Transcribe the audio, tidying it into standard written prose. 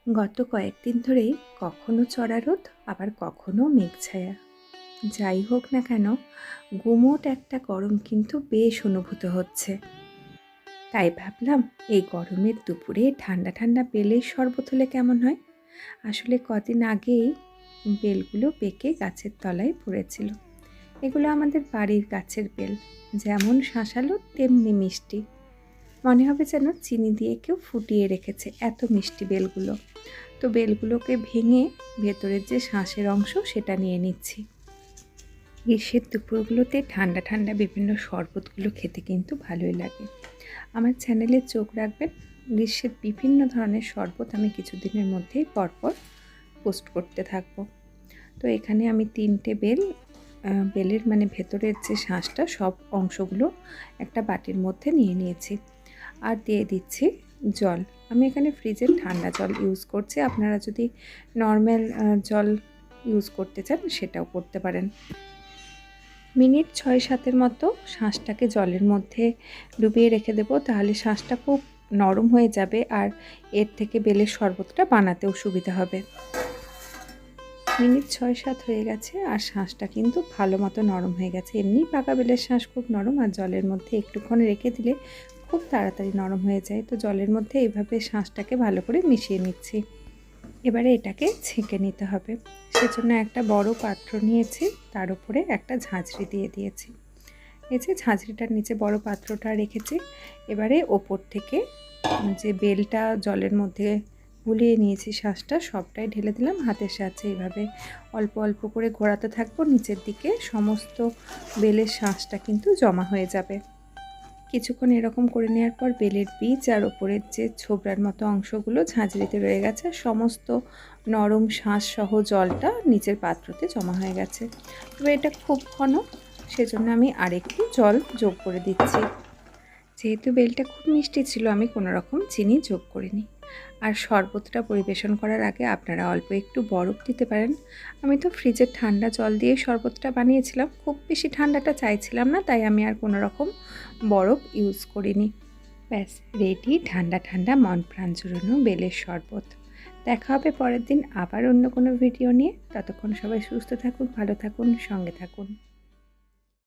গত কয়েকদিন ধরেই কখনো চড়া রোদ আবার কখনো মেঘ ছায়া। যাই হোক না কেন, গুমোট একটা গরম কিন্তু বেশ অনুভূত হচ্ছে। তাই ভাবলাম এই গরমের দুপুরে ঠান্ডা ঠান্ডা বেলের শরবত হলে কেমন হয়। আসলে কদিন আগেই বেলগুলো পেকে গাছের তলায় পড়েছিল। এগুলো আমাদের বাড়ির গাছের বেল, যেমন শাঁসালো তেমনি মিষ্টি। মনে হবে যেন চিনি দিয়ে কেউ ফুটিয়ে রেখেছে, এত মিষ্টি বেলগুলো। তো বেলগুলোকে ভেঙে ভেতরের যে শাঁসের অংশ সেটা নিয়ে নিচ্ছি। গ্রীষ্মের দুপুরগুলোতে ঠান্ডা ঠান্ডা বিভিন্ন শরবতগুলো খেতে কিন্তু ভালোই লাগে। আমার চ্যানেলে চোখ রাখবেন, গ্রীষ্মের বিভিন্ন ধরনের শরবত আমি কিছুদিনের মধ্যেই পরপর পোস্ট করতে থাকবো। তো এখানে আমি 3টে বেলের ভেতরের যে শাঁসটা সব অংশগুলো একটা বাটির মধ্যে নিয়ে নিয়েছি। আর দিয়ে দিচ্ছি জল। আমি এখানে ফ্রিজের ঠান্ডা জল ইউজ করছি, আপনারা যদি নর্মাল জল ইউজ করতে চান সেটাও করতে পারেন। মিনিট 6-7 মতো শাঁসটাকে জলের মধ্যে ডুবিয়ে রেখে দেবো, তাহলে শাঁসটা খুব নরম হয়ে যাবে আর এর থেকে বেলের শরবতটা বানাতেও সুবিধা হবে। মিনিট 6-7 হয়ে গেছে আর শাঁসটা কিন্তু ভালো মতো নরম হয়ে গেছে। এমনি পাকা বেলের শাঁস খুব নরম, আর জলের মধ্যে একটুক্ষণ রেখে দিলে খুব তাড়াতাড়ি নরম হয়ে যায়। তো জলের মধ্যে এইভাবে শাঁসটাকে ভালো করে মিশিয়ে নিচ্ছি। এবারে এটাকে ছেঁকে নিতে হবে, সেজন্য একটা বড় পাত্র নিয়েছি, তার উপরে একটা ঝাঁঝরি দিয়ে দিয়েছি। এই যে ঝাঁঝরিটার নিচে বড় পাত্রটা রেখেছি। এবারে ওপর থেকে যে বেলটা জলের মধ্যে গুলিয়ে নিয়েছি শাঁসটা সবটাই ঢেলে দিলাম। হাতের সাহায্যে এইভাবে অল্প অল্প করে ঘোরাতে থাকবো, নিচের দিকে সমস্ত বেলের শাঁসটা কিন্তু জমা হয়ে যাবে। কিছুক্ষণ এরকম করে নেওয়ার পর বেলের বীজ আর ওপরের যে ছোবড়ার মতো অংশগুলো ঝাঁঝরিতে রয়ে গেছে, সমস্ত নরম শাঁস সহ জলটা নিচের পাত্রতে জমা হয়ে গেছে। তবে এটা খুব ঘন, সেজন্য আমি আরেকটু জল যোগ করে দিচ্ছি। যেহেতু বেলটা খুব মিষ্টি ছিল, আমি কোনো রকম চিনি যোগ করিনি। আর শরবতটা পরিবেশন করার আগে আপনারা অল্প একটু বরফ দিতে পারেন। আমি তো ফ্রিজের ঠান্ডা জল দিয়ে শরবতটা বানিয়েছিলাম, খুব বেশি ঠান্ডাটা চাইছিলাম না, তাই আমি আর কোনো রকম বরফ ইউজ করিনি। ব্যাস রেডি ঠান্ডা ঠান্ডা মন প্রাণ জুড়ানো বেলের শরবত। দেখা হবে পরের দিন আবার অন্য কোনো ভিডিও নিয়ে। ততক্ষণ সবাই সুস্থ থাকুন, ভালো থাকুন, সঙ্গে থাকুন।